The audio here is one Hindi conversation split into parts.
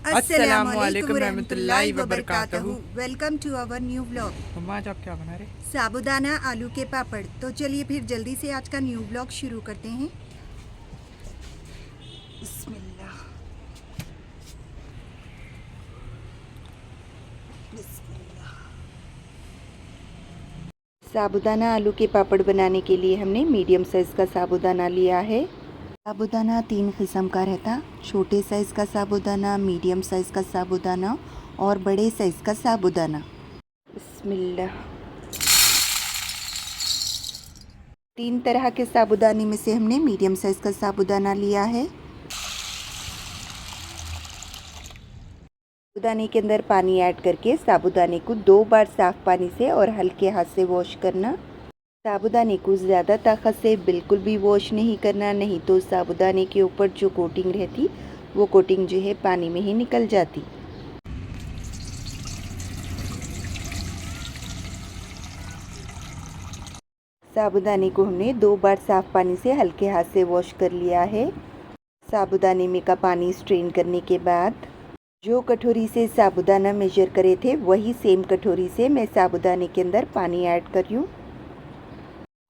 अस्सलामुअलैकुम रहमतुल्लाहि रहमतुल्लाहि वबरकातुहू। वबरकातुहू। Welcome to our new vlog. मम्मा आज आप क्या बना रहे? साबूदाना आलू के पापड़। तो चलिए फिर जल्दी से आज का न्यू व्लॉग शुरू करते हैं। बिस्मिल्लाह बिस्मिल्लाह। साबूदाना आलू के पापड़ बनाने के लिए हमने मीडियम साइज़ का साबूदाना लिया है। साबूदाना 3 किस्म का रहता, छोटे साइज़ का साबूदाना, मीडियम साइज़ का साबूदाना और बड़े साइज़ का साबूदाना। बिस्मिल्लाह। 3 तरह के साबूदाने में से हमने मीडियम साइज़ का साबूदाना लिया है। साबूदाने के अंदर पानी ऐड करके साबूदाने को 2 बार साफ़ पानी से और हल्के हाथ से वॉश करना। साबूदाने को ज़्यादा ताकत से बिल्कुल भी वॉश नहीं करना, नहीं तो साबूदाने के ऊपर जो कोटिंग रहती वो कोटिंग जो है पानी में ही निकल जाती। साबूदाने को हमने 2 बार साफ़ पानी से हल्के हाथ से वॉश कर लिया है। साबूदाने में का पानी स्ट्रेन करने के बाद जो कटोरी से साबूदाना मेजर करे थे वही सेम कटोरी से मैं साबूदाने के अंदर पानी ऐड कर रही हूँ।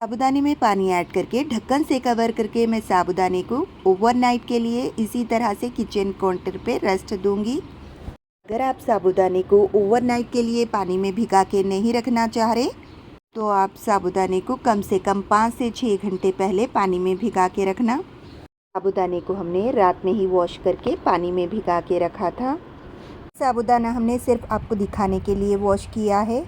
साबूदाने में पानी ऐड करके ढक्कन से कवर करके मैं साबूदाने को ओवरनाइट के लिए इसी तरह से किचन काउंटर पे रेस्ट दूंगी। अगर आप साबूदाने को ओवरनाइट के लिए पानी में भिगा के नहीं रखना चाह रहे तो आप साबूदाने को कम से कम 5 से 6 घंटे पहले पानी में भिगा के रखना। साबूदाने को हमने रात में ही वॉश करके पानी में भिगा के रखा था। साबूदाना हमने सिर्फ आपको दिखाने के लिए वॉश किया है।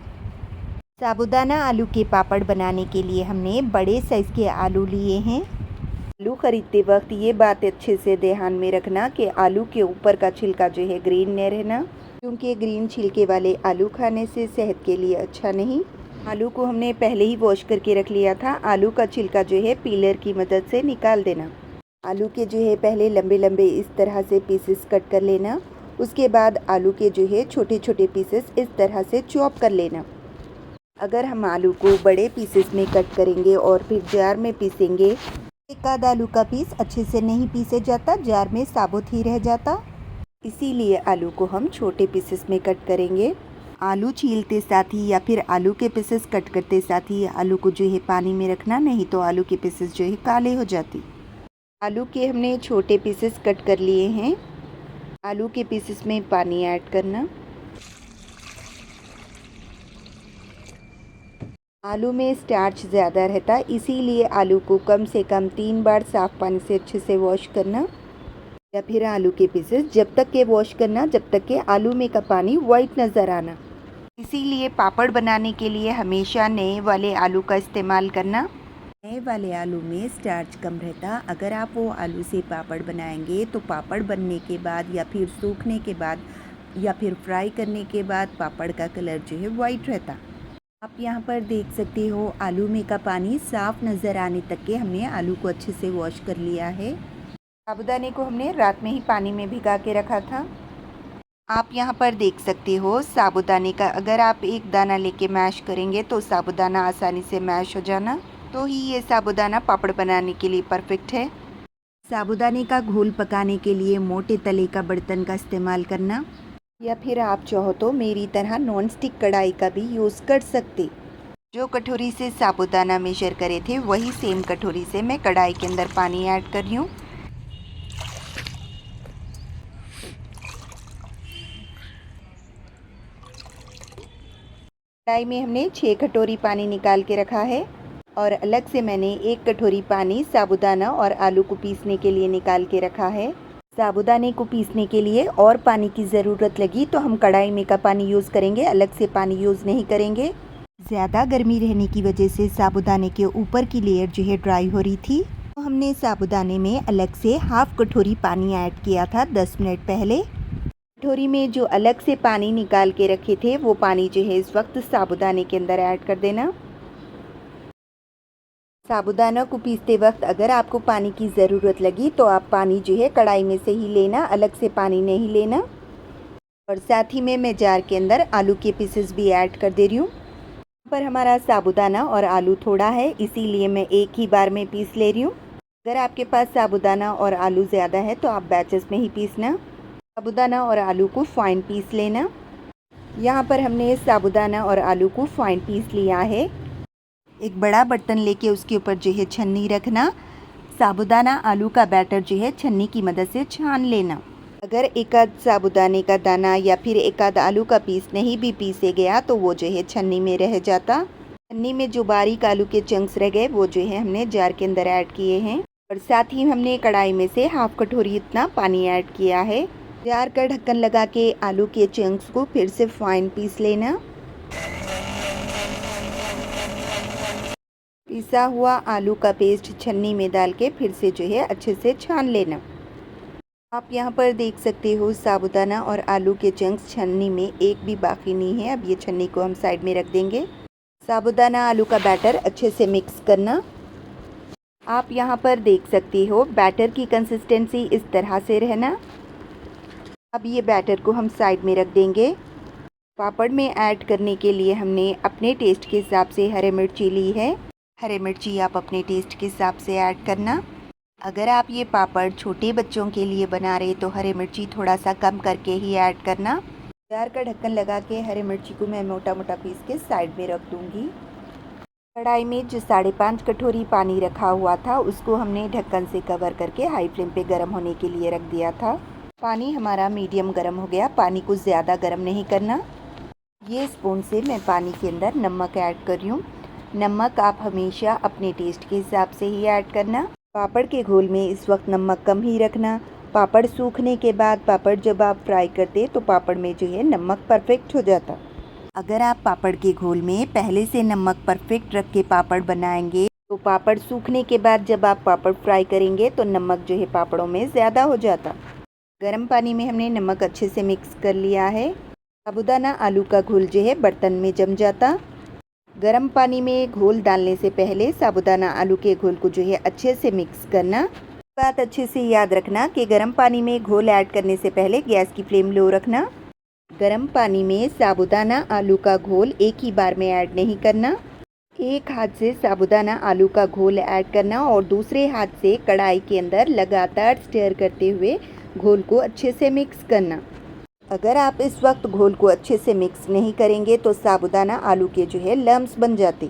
साबूदाना आलू के पापड़ बनाने के लिए हमने बड़े साइज़ के आलू लिए हैं। आलू ख़रीदते वक्त ये बात अच्छे से ध्यान में रखना कि आलू के ऊपर का छिलका जो है ग्रीन नहीं रहना, क्योंकि ग्रीन छिलके वाले आलू खाने से सेहत के लिए अच्छा नहीं। आलू को हमने पहले ही वॉश करके रख लिया था। आलू का छिलका जो है पीलर की मदद से निकाल देना। आलू के जो है पहले लंबे लंबे इस तरह से पीसेस कट कर लेना। उसके बाद आलू के जो है छोटे छोटे पीसेस इस तरह से चॉप कर लेना। अगर हम आलू को बड़े पीसेस में कट करेंगे और फिर जार में पीसेंगे, एक आध आलू का पीस अच्छे से नहीं पीसे जाता, जार में साबुत ही रह जाता। इसीलिए आलू को हम छोटे पीसेस में कट करेंगे। आलू छीलते साथ ही या फिर आलू के पीसेस कट करते साथ ही आलू को जो है पानी में रखना, नहीं तो आलू के पीसेस जो है काले हो जाती। आलू के हमने छोटे पीसेस कट कर लिए हैं। आलू के पीसेस में पानी ऐड करना। आलू में स्टार्च ज़्यादा रहता, इसीलिए आलू को कम से कम 3 बार साफ़ पानी से अच्छे से वॉश करना। या फिर आलू के पीसेस जब तक के वॉश करना जब तक के आलू में का पानी वाइट नज़र आना। इसीलिए पापड़ बनाने के लिए हमेशा नए वाले आलू का इस्तेमाल करना। नए वाले आलू में स्टार्च कम रहता। अगर आप वो आलू से पापड़ बनाएंगे तो पापड़ बनने के बाद या फिर सूखने के बाद या फिर फ्राई करने के बाद पापड़ का कलर जो है वाइट रहता। आप यहाँ पर देख सकते हो आलू में का पानी साफ़ नज़र आने तक के हमने आलू को अच्छे से वॉश कर लिया है। साबूदाने को हमने रात में ही पानी में भिगा के रखा था। आप यहाँ पर देख सकते हो साबूदाने का अगर आप एक दाना लेके मैश करेंगे तो साबूदाना आसानी से मैश हो जाना, तो ही ये साबूदाना पापड़ बनाने के लिए परफेक्ट है। साबूदाने का घोल पकाने के लिए मोटे तले का बर्तन का इस्तेमाल करना, या फिर आप चाहो तो मेरी तरह नॉन स्टिक कढ़ाई का भी यूज़ कर सकते। जो कटोरी से साबूदाना मेजर करे थे वही सेम कटोरी से मैं कढ़ाई के अंदर पानी ऐड कर रही हूँ। कढ़ाई में हमने 6 कटोरी पानी निकाल के रखा है और अलग से मैंने 1 कटोरी पानी साबूदाना और आलू को पीसने के लिए निकाल के रखा है। साबूदाने को पीसने के लिए और पानी की ज़रूरत लगी तो हम कढ़ाई में का पानी यूज़ करेंगे, अलग से पानी यूज़ नहीं करेंगे। ज़्यादा गर्मी रहने की वजह से साबूदाने के ऊपर की लेयर जो है ड्राई हो रही थी, तो हमने साबूदाने में अलग से हाफ़ कटोरी पानी ऐड किया था 10 मिनट पहले। कटोरी में जो अलग से पानी निकाल के रखे थे वो पानी जो है इस वक्त साबूदाने के अंदर ऐड कर देना। साबूदाना को पीसते वक्त अगर आपको पानी की ज़रूरत लगी तो आप पानी जो है कढ़ाई में से ही लेना, अलग से पानी नहीं लेना। और साथ ही में मैं जार के अंदर आलू के पीसेस भी ऐड कर दे रही हूँ। यहाँ पर हमारा साबूदाना और आलू थोड़ा है, इसीलिए मैं एक ही बार में पीस ले रही हूँ। अगर आपके पास साबूदाना और आलू ज़्यादा है तो आप बैचेस में ही पीसना। साबूदाना और आलू को फाइन पीस लेना। यहाँ पर हमने साबूदाना और आलू को फाइन पीस लिया है। एक बड़ा बर्तन लेके उसके ऊपर जो है छन्नी रखना। साबूदाना आलू का बैटर जो है छन्नी की मदद से छान लेना। अगर एक आध साबूदाने का दाना या फिर एक आध आलू का पीस नहीं भी पीसे गया तो वो जो है छन्नी में रह जाता। छन्नी में जो बारीक आलू के चंक्स रह गए वो जो है हमने जार के अंदर ऐड किए हैं और साथ ही हमने कढ़ाई में से हाफ कटोरी इतना पानी ऐड किया है। जार का ढक्कन लगा के आलू के चंक्स को फिर से फाइन पीस लेना। पिसा हुआ आलू का पेस्ट छन्नी में डाल के फिर से जो है अच्छे से छान लेना। आप यहाँ पर देख सकते हो साबूदाना और आलू के चंक्स छन्नी में एक भी बाकी नहीं है। अब ये छन्नी को हम साइड में रख देंगे। साबूदाना आलू का बैटर अच्छे से मिक्स करना। आप यहाँ पर देख सकते हो बैटर की कंसिस्टेंसी इस तरह से रहना। अब ये बैटर को हम साइड में रख देंगे। पापड़ में ऐड करने के लिए हमने अपने टेस्ट के हिसाब से हरी मिर्ची ली है। हरी मिर्ची आप अपने टेस्ट के हिसाब से ऐड करना। अगर आप ये पापड़ छोटे बच्चों के लिए बना रहे तो हरी मिर्ची थोड़ा सा कम करके ही ऐड करना। जार का ढक्कन लगा के हरी मिर्ची को मैं मोटा मोटा पीस के साइड में रख दूँगी। कढ़ाई में जो 5.5 कटोरी पानी रखा हुआ था उसको हमने ढक्कन से कवर करके हाई फ्लेम पे गर्म होने के लिए रख दिया था। पानी हमारा मीडियम गर्म हो गया। पानी को ज़्यादा गर्म नहीं करना। ये स्पून से मैं पानी के अंदर नमक ऐड कर रही हूँ। नमक आप हमेशा अपने टेस्ट के हिसाब से ही ऐड करना। पापड़ के घोल में इस वक्त नमक कम ही रखना। पापड़ सूखने के बाद पापड़ जब आप फ्राई करते तो पापड़ में जो है नमक परफेक्ट हो जाता। अगर आप पापड़ के घोल में पहले से नमक परफेक्ट रख के पापड़ बनाएंगे तो पापड़ सूखने के बाद जब आप पापड़ फ्राई करेंगे तो नमक जो है पापड़ों में ज़्यादा हो जाता। गर्म पानी में हमने नमक अच्छे से मिक्स कर लिया है। साबूदाना आलू का घोल जो है बर्तन में जम जाता। गर्म पानी में घोल डालने से पहले साबूदाना आलू के घोल को जो है अच्छे से मिक्स करना। बात अच्छे से याद रखना कि गर्म पानी में घोल ऐड करने से पहले गैस की फ्लेम लो रखना। गर्म पानी में साबूदाना आलू का घोल एक ही बार में ऐड नहीं करना। एक हाथ से साबूदाना आलू का घोल ऐड करना और दूसरे हाथ से कढ़ाई के अंदर लगातार स्टर करते हुए घोल को अच्छे से मिक्स करना। अगर आप इस वक्त घोल को अच्छे से मिक्स नहीं करेंगे तो साबूदाना आलू के जो है लम्स बन जाते।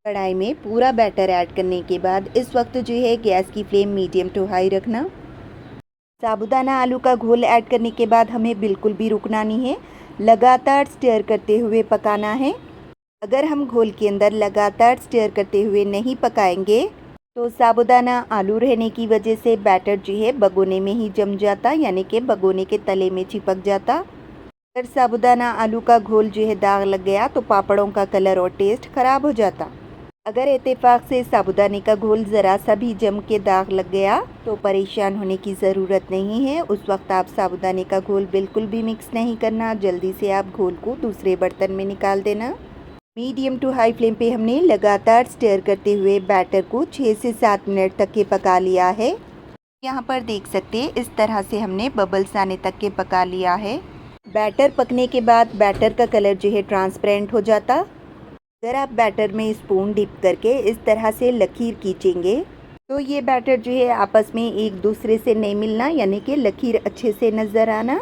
कढ़ाई में पूरा बैटर ऐड करने के बाद इस वक्त जो है गैस की फ्लेम मीडियम टू हाई रखना। साबूदाना आलू का घोल ऐड करने के बाद हमें बिल्कुल भी रुकना नहीं है। लगातार स्टर करते हुए पकाना है। अगर हम घोल के अंदर लगातार स्टर करते हुए नहीं पकाएंगे तो साबूदाना आलू रहने की वजह से बैटर जो है भगोने में ही जम जाता, यानी कि भगोने के तले में चिपक जाता। अगर साबूदाना आलू का घोल जो है दाग लग गया तो पापड़ों का कलर और टेस्ट ख़राब हो जाता। अगर इत्तेफाक से साबूदाने का घोल ज़रा सा भी जम के दाग लग गया तो परेशान होने की ज़रूरत नहीं है। उस वक्त आप साबूदाने का घोल बिल्कुल भी मिक्स नहीं करना। जल्दी से आप घोल को दूसरे बर्तन में निकाल देना। मीडियम टू हाई फ्लेम पे हमने लगातार स्टर करते हुए बैटर को 6 से 7 मिनट तक के पका लिया है। यहाँ पर देख सकते हैं इस तरह से हमने बबल्स आने तक के पका लिया है। बैटर पकने के बाद बैटर का कलर जो है ट्रांसपेरेंट हो जाता। अगर आप बैटर में स्पून डिप करके इस तरह से लकीर खींचेंगे तो ये बैटर जो है आपस में एक दूसरे से नहीं मिलना, यानी कि लकीर अच्छे से नज़र आना।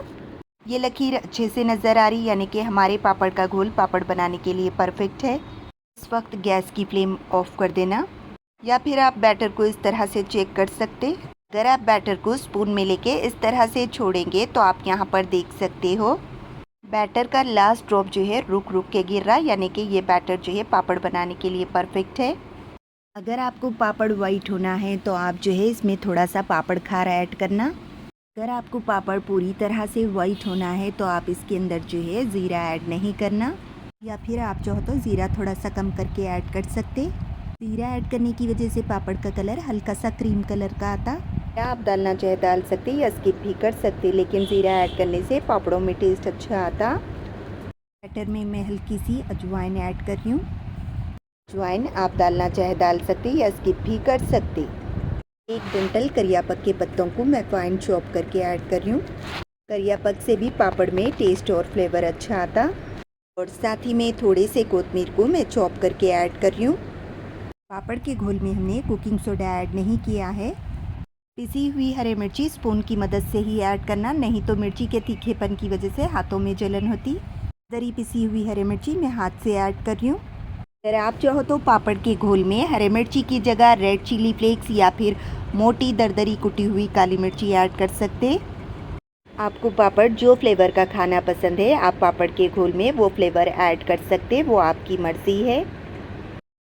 ये लकीर अच्छे से नज़र आ रही, यानी कि हमारे पापड़ का घोल पापड़ बनाने के लिए परफेक्ट है। इस वक्त गैस की फ्लेम ऑफ कर देना, या फिर आप बैटर को इस तरह से चेक कर सकते। अगर आप बैटर को स्पून में लेके इस तरह से छोड़ेंगे तो आप यहाँ पर देख सकते हो बैटर का लास्ट ड्रॉप जो है रुक रुक के गिर रहा, यानी कि ये बैटर जो है पापड़ बनाने के लिए परफेक्ट है। अगर आपको पापड़ वाइट होना है तो आप जो है इसमें थोड़ा सा पापड़ खारा ऐड करना। अगर आपको पापड़ पूरी तरह से वाइट होना है तो आप इसके अंदर जो है ज़ीरा ऐड नहीं करना, या फिर आप चाहो तो ज़ीरा थोड़ा सा कम करके ऐड कर सकते। ज़ीरा ऐड करने की वजह से पापड़ का कलर हल्का सा क्रीम कलर का आता। या आप डालना चाहे डाल सकते या स्किप भी कर सकते, लेकिन ज़ीरा ऐड करने से पापड़ों में टेस्ट अच्छा आता। बैटर में मैं हल्की सी अजवाइन ऐड कर रही हूँ। अजवाइन आप डालना चाहे डाल सकते या स्किप भी कर सकते। एक डंठल करियापक के पत्तों को मैं फाइन चॉप करके ऐड कर रही हूँ। करियापक से भी पापड़ में टेस्ट और फ्लेवर अच्छा आता। और साथ ही में थोड़े से कोतमीर को मैं चॉप करके ऐड कर रही हूँ। पापड़ के घोल में हमने कुकिंग सोडा ऐड नहीं किया है। पिसी हुई हरी मिर्ची स्पून की मदद से ही ऐड करना, नहीं तो मिर्ची के तीखेपन की वजह से हाथों में जलन होती। दरी पिसी हुई हरी मिर्ची मैं हाथ से ऐड कर रही हूँ। अगर आप चाहो तो पापड़ के घोल में हरी मिर्ची की जगह रेड चिली फ्लेक्स या फिर मोटी दरदरी कुटी हुई काली मिर्ची ऐड कर सकते। आपको पापड़ जो फ्लेवर का खाना पसंद है, आप पापड़ के घोल में वो फ्लेवर ऐड कर सकते, वो आपकी मर्ज़ी है।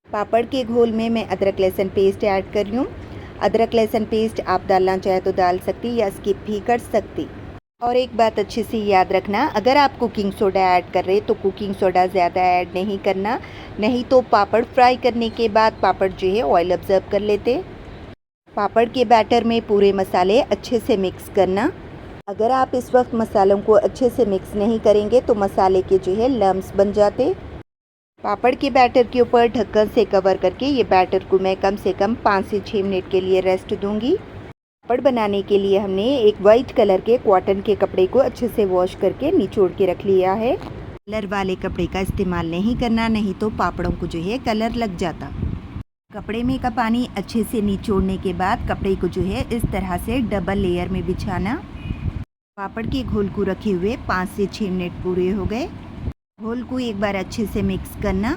पापड़ के घोल में मैं अदरक लहसुन पेस्ट ऐड कर रही हूँ। अदरक लहसुन पेस्ट आप डालना चाहे तो डाल सकती या स्किप भी कर सकती। और एक बात अच्छे से याद रखना, अगर आप कुकिंग सोडा ऐड कर रहे तो कुकिंग सोडा ज़्यादा ऐड नहीं करना, नहीं तो पापड़ फ्राई करने के बाद पापड़ जो है ऑयल ऑब्जर्व कर लेते। पापड़ के बैटर में पूरे मसाले अच्छे से मिक्स करना। अगर आप इस वक्त मसालों को अच्छे से मिक्स नहीं करेंगे तो मसाले के जो है लम्स बन जाते। पापड़ के बैटर के ऊपर ढक्कन से कवर करके ये बैटर को मैं कम से कम 5 से 6 मिनट के लिए रेस्ट दूंगी। पापड़ बनाने के लिए हमने एक वाइट कलर के कॉटन के कपड़े को अच्छे से वॉश करके निचोड़ के रख लिया है। कलर वाले कपड़े का इस्तेमाल नहीं करना, नहीं तो पापड़ों को जो है कलर लग जाता। कपड़े में का पानी अच्छे से निचोड़ने के बाद कपड़े को जो है इस तरह से डबल लेयर में बिछाना। पापड़ के घोल को रखे हुए 5 से 6 मिनट पूरे हो गए। घोल को एक बार अच्छे से मिक्स करना।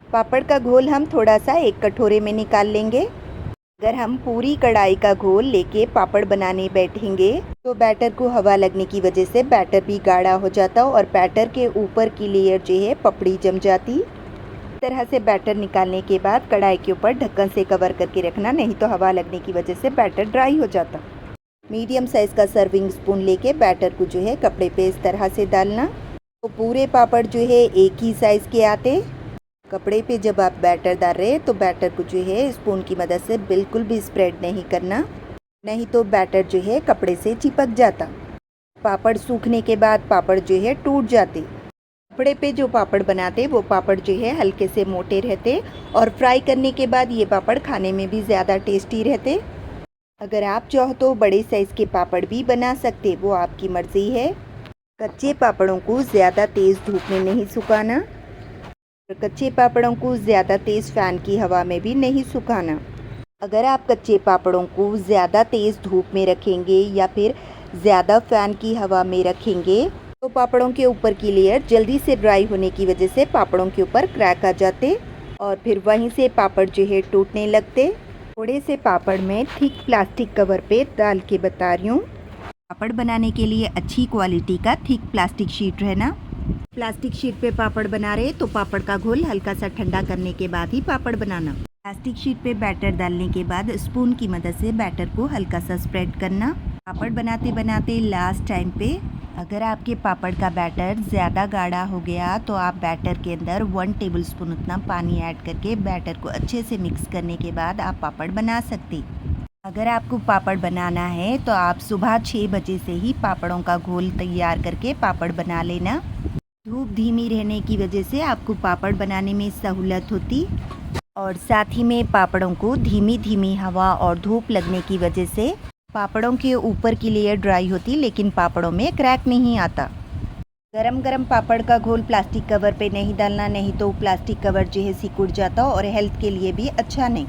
पापड़ का घोल हम थोड़ा सा एक कटोरे में निकाल लेंगे। अगर हम पूरी कढ़ाई का घोल लेके पापड़ बनाने बैठेंगे तो बैटर को हवा लगने की वजह से बैटर भी गाढ़ा हो जाता और बैटर के ऊपर की लेयर जो है पपड़ी जम जाती। इस तरह से बैटर निकालने के बाद कढ़ाई के ऊपर ढक्कन से कवर करके रखना, नहीं तो हवा लगने की वजह से बैटर ड्राई हो जाता। मीडियम साइज़ का सर्विंग स्पून लेके बैटर को जो है कपड़े पे इस तरह से डालना, तो पूरे पापड़ जो है एक ही साइज़ के आते। कपड़े पे जब आप बैटर डाल रहे हैं तो बैटर को जो है स्पून की मदद से बिल्कुल भी स्प्रेड नहीं करना, नहीं तो बैटर जो है कपड़े से चिपक जाता। पापड़ सूखने के बाद पापड़ जो है टूट जाते। कपड़े पे जो पापड़ बनाते वो पापड़ जो है हल्के से मोटे रहते और फ्राई करने के बाद ये पापड़ खाने में भी ज़्यादा टेस्टी रहते। अगर आप चाहो तो बड़े साइज़ के पापड़ भी बना सकते, वो आपकी मर्ज़ी है। कच्चे पापड़ों को ज़्यादा तेज़ धूप में नहीं सुखाना और कच्चे पापड़ों को ज़्यादा तेज़ फ़ैन की हवा में भी नहीं सुखाना। अगर आप कच्चे पापड़ों को ज़्यादा तेज़ धूप में रखेंगे या फिर ज़्यादा फ़ैन की हवा में रखेंगे तो पापड़ों के ऊपर की लेयर जल्दी से ड्राई होने की वजह से पापड़ों के ऊपर क्रैक आ जाते और फिर वहीं से पापड़ जो है टूटने लगते। थोड़े से पापड़ में थिक प्लास्टिक कवर पे डाल के बता रही हूँ। पापड़ बनाने के लिए अच्छी क्वालिटी का थिक प्लास्टिक शीट रहना। प्लास्टिक शीट पे पापड़ बना रहे तो पापड़ का घोल हल्का सा ठंडा करने के बाद ही पापड़ बनाना। प्लास्टिक शीट पे बैटर डालने के बाद स्पून की मदद से बैटर को हल्का सा स्प्रेड करना। पापड़ बनाते बनाते लास्ट टाइम पे अगर आपके पापड़ का बैटर ज़्यादा गाढ़ा हो गया तो आप बैटर के अंदर 1 टेबलस्पून उतना पानी ऐड करके बैटर को अच्छे से मिक्स करने के बाद आप पापड़ बना सकते। अगर आपको पापड़ बनाना है तो आप सुबह 6 बजे से ही पापड़ों का घोल तैयार करके पापड़ बना लेना। धूप धीमी रहने की वजह से आपको पापड़ बनाने में सहूलत होती और साथ ही में पापड़ों को धीमी धीमी हवा और धूप लगने की वजह से पापड़ों के ऊपर की लेयर ड्राई होती लेकिन पापड़ों में क्रैक नहीं आता। गरम गरम पापड़ का घोल प्लास्टिक कवर पे नहीं डालना, नहीं तो प्लास्टिक कवर जो है सिकुड़ जाता और हेल्थ के लिए भी अच्छा नहीं।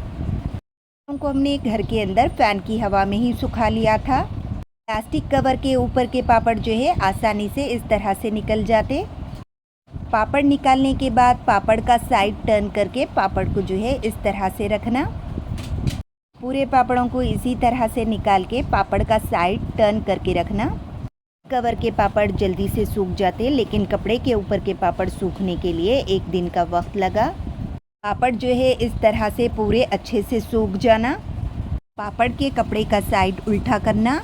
को हमने घर के अंदर फ़ैन की हवा में ही सुखा लिया था। प्लास्टिक कवर के ऊपर के पापड़ जो है आसानी से इस तरह से निकल जाते। पापड़ निकालने के बाद पापड़ का साइड टर्न करके पापड़ को जो है इस तरह से रखना। पूरे पापड़ों को इसी तरह से निकाल के पापड़ का साइड टर्न करके रखना। कवर के पापड़ जल्दी से सूख जाते लेकिन कपड़े के ऊपर के पापड़ सूखने के लिए 1 दिन का वक्त लगा। पापड़ जो है इस तरह से पूरे अच्छे से सूख जाना। पापड़ के कपड़े का साइड उल्टा करना।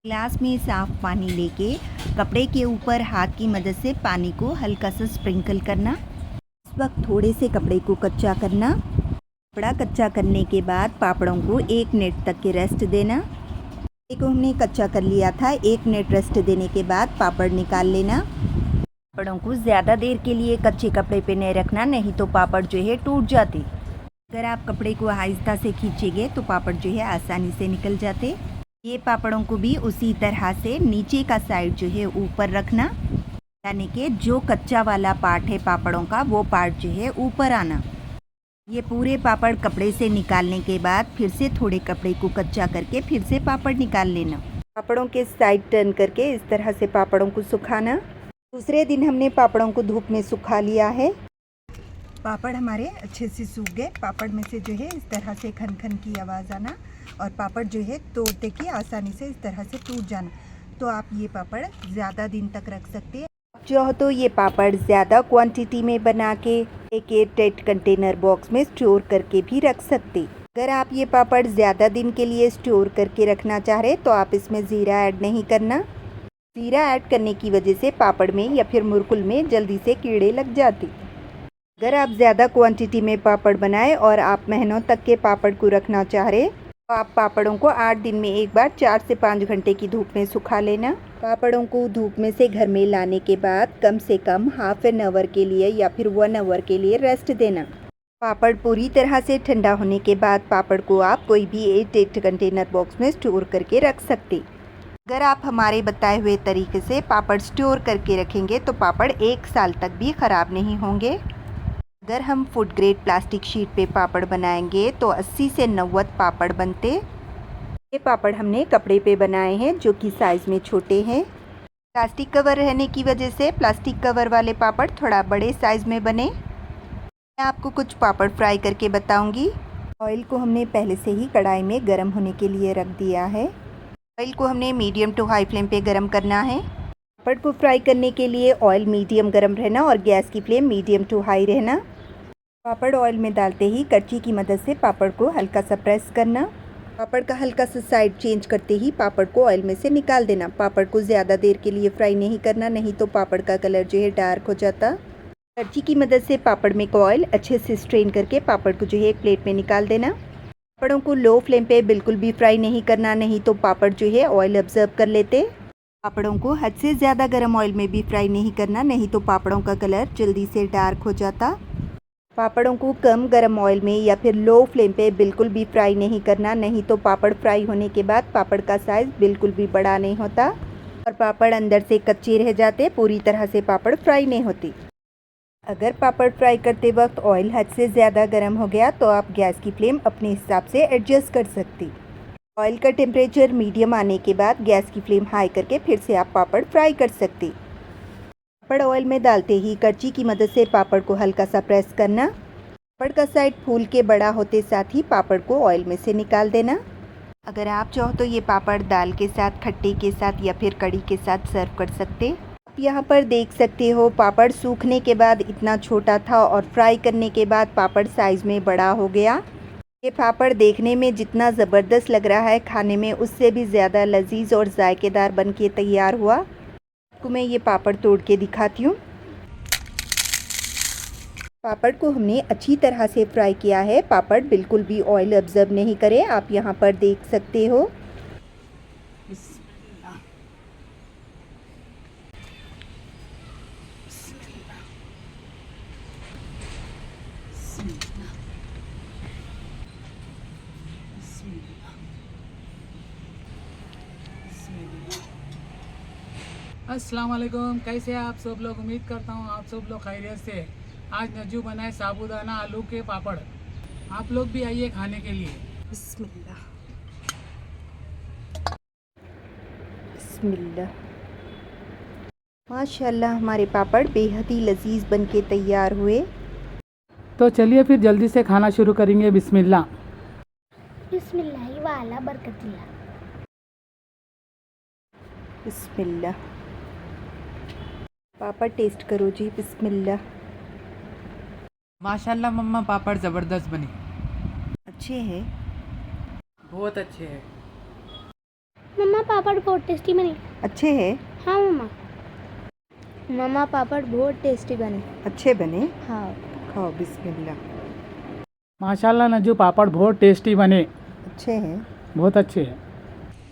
ग्लास में साफ़ पानी लेके कपड़े के ऊपर हाथ की मदद से पानी को हल्का सा स्प्रिंकल करना। इस वक्त थोड़े से कपड़े को कच्चा करना। कपड़ा कच्चा करने के बाद पापड़ों को 1 मिनट तक के रेस्ट देना। एक हमने कच्चा कर लिया था, 1 मिनट रेस्ट देने के बाद पापड़ निकाल लेना। पापड़ों को ज़्यादा देर के लिए कच्चे कपड़े पे नहीं रखना, नहीं तो पापड़ जो है टूट जाते। अगर आप कपड़े को आहिस्ता से खींचेंगे तो पापड़ जो है आसानी से निकल जाते। ये पापड़ों को भी उसी तरह से नीचे का साइड जो है ऊपर रखना, यानी कि जो कच्चा वाला पार्ट है पापड़ों का वो पार्ट जो है ऊपर आना। ये पूरे पापड़ कपड़े से निकालने के बाद फिर से थोड़े कपड़े को कच्चा करके फिर से पापड़ निकाल लेना। पापड़ों के साइड टर्न करके इस तरह से पापड़ों को सुखाना। दूसरे दिन हमने पापड़ों को धूप में सुखा लिया है। पापड़ हमारे अच्छे से सूख गए। पापड़ में से जो है इस तरह से खन खन की आवाज़ आना और पापड़ जो है तोड़ते की आसानी से इस तरह से टूट जाना। तो आप ये पापड़ ज़्यादा दिन तक रख सकते हैं। जो हो तो ये पापड़ ज़्यादा क्वांटिटी में बना के एक एयरटाइट कंटेनर बॉक्स में स्टोर करके भी रख सकते। अगर आप ये पापड़ ज़्यादा दिन के लिए स्टोर करके रखना चाह रहे तो आप इसमें ज़ीरा ऐड नहीं करना। ज़ीरा ऐड करने की वजह से पापड़ में या फिर मुरकुल में जल्दी से कीड़े लग जाते। अगर आप ज़्यादा क्वांटिटी में पापड़ बनाएं और आप महीनों तक के पापड़ को रखना चाह रहे तो आप पापड़ों को 8 दिन में एक बार 4 से 5 घंटे की धूप में सुखा लेना। पापड़ों को धूप में से घर में लाने के बाद कम से कम हाफ एन आवर के लिए या फिर 1 आवर के लिए रेस्ट देना। पापड़ पूरी तरह से ठंडा होने के बाद पापड़ को आप कोई भी एयरटाइट कंटेनर बॉक्स में स्टोर करके रख सकते। अगर आप हमारे बताए हुए तरीके से पापड़ स्टोर करके रखेंगे तो पापड़ 1 साल तक भी ख़राब नहीं होंगे। अगर हम फूड ग्रेड प्लास्टिक शीट पे पापड़ बनाएंगे तो 80 से 90 पापड़ बनते। ये पापड़ हमने कपड़े पे बनाए हैं जो कि साइज़ में छोटे हैं। प्लास्टिक कवर रहने की वजह से प्लास्टिक कवर वाले पापड़ थोड़ा बड़े साइज़ में बने। मैं आपको कुछ पापड़ फ्राई करके बताऊंगी। ऑयल को हमने पहले से ही कढ़ाई में गर्म होने के लिए रख दिया है। ऑयल को हमने मीडियम टू हाई फ्लेम पे गर्म करना है। पापड़ को फ्राई करने के लिए ऑयल मीडियम गर्म रहना और गैस की फ्लेम मीडियम टू हाई रहना। पापड़ ऑयल में डालते ही करछी की मदद से पापड़ को हल्का सा प्रेस करना। पापड़ का हल्का सा साइड चेंज करते ही पापड़ को ऑयल में से निकाल देना। पापड़ को ज़्यादा देर के लिए फ्राई नहीं करना, नहीं तो पापड़ का कलर जो है डार्क हो जाता। करछी की मदद से पापड़ में को ऑयल अच्छे से स्ट्रेन करके पापड़ को जो है एक प्लेट में निकाल देना। पापड़ों को लो फ्लेम पे बिल्कुल भी फ्राई नहीं करना, नहीं तो पापड़ जो है ऑयल ऑब्जर्व कर लेते। पापड़ों को हद से ज़्यादा गर्म ऑयल में भी फ्राई नहीं करना, नहीं तो पापड़ों का कलर जल्दी से डार्क हो जाता। पापड़ों को कम गर्म ऑयल में या फिर लो फ्लेम पे बिल्कुल भी फ्राई नहीं करना, नहीं तो पापड़ फ्राई होने के बाद पापड़ का साइज़ बिल्कुल भी बड़ा नहीं होता और पापड़ अंदर से कच्चे रह जाते, पूरी तरह से पापड़ फ्राई नहीं होती। अगर पापड़ फ्राई करते वक्त ऑयल हद से ज़्यादा गर्म हो गया तो आप गैस की फ्लेम अपने हिसाब से एडजस्ट कर सकती। ऑयल का टेम्परेचर मीडियम आने के बाद गैस की फ्लेम हाई करके फिर से आप पापड़ फ्राई कर सकते। पापड़ ऑयल में डालते ही करछी की मदद से पापड़ को हल्का सा प्रेस करना। पापड़ का साइड फूल के बड़ा होते साथ ही पापड़ को ऑयल में से निकाल देना। अगर आप चाहो तो ये पापड़ दाल के साथ, खट्टे के साथ या फिर कढ़ी के साथ सर्व कर सकते। आप यहाँ पर देख सकते हो पापड़ सूखने के बाद इतना छोटा था और फ्राई करने के बाद पापड़ साइज़ में बड़ा हो गया। ये पापड़ देखने में जितना ज़बरदस्त लग रहा है, खाने में उससे भी ज़्यादा लजीज और जायकेदार बन के तैयार हुआ। आपको मैं ये पापड़ तोड़ के दिखाती हूँ। पापड़ को हमने अच्छी तरह से फ्राई किया है। पापड़ बिल्कुल भी ऑयल ऑब्जर्व नहीं करे, आप यहाँ पर देख सकते हो। अस्सलाम वालेकुम, कैसे हैं आप सब लोग। उम्मीद करता हूँ आप सब लोग खैरियत से। आज नज्जू बनाए साबूदाना आलू के पापड़। आप लोग भी आइए खाने के लिए। बिस्मिल्लाह बिस्मिल्लाह। माशाल्लाह हमारे पापड़ बेहद ही लजीज बन के तैयार हुए। तो चलिए फिर जल्दी से खाना शुरू करेंगे। बिस्मिल्लाह। बिस्मिल्लाह वाला बरकतिल्लाह। बिस्मिल्लाह। पापड़ टेस्ट करो जी। बिस्मिल्लाह। माशाल्लाह मम्मा, पापड़ ज़बरदस्त बने। अच्छे हैं, बहुत अच्छे हैं। मम्मा पापड़ बहुत टेस्टी बने। अच्छे हैं। हाँ मम्मा। मम्मा पापड़ बहुत टेस्टी बने। अच्छे बने। हाँ। खाओ। बिस्मिल्लाह। माशाल्लाह नज्जू, पापड़ बहुत टेस्टी बने। अच्छे हैं। बहुत अच्छे हैं।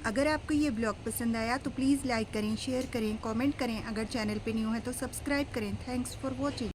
अगर आपको ये ब्लॉग पसंद आया तो प्लीज़ लाइक करें, शेयर करें, कमेंट करें। अगर चैनल पे न्यू है तो सब्सक्राइब करें। Thanks for watching.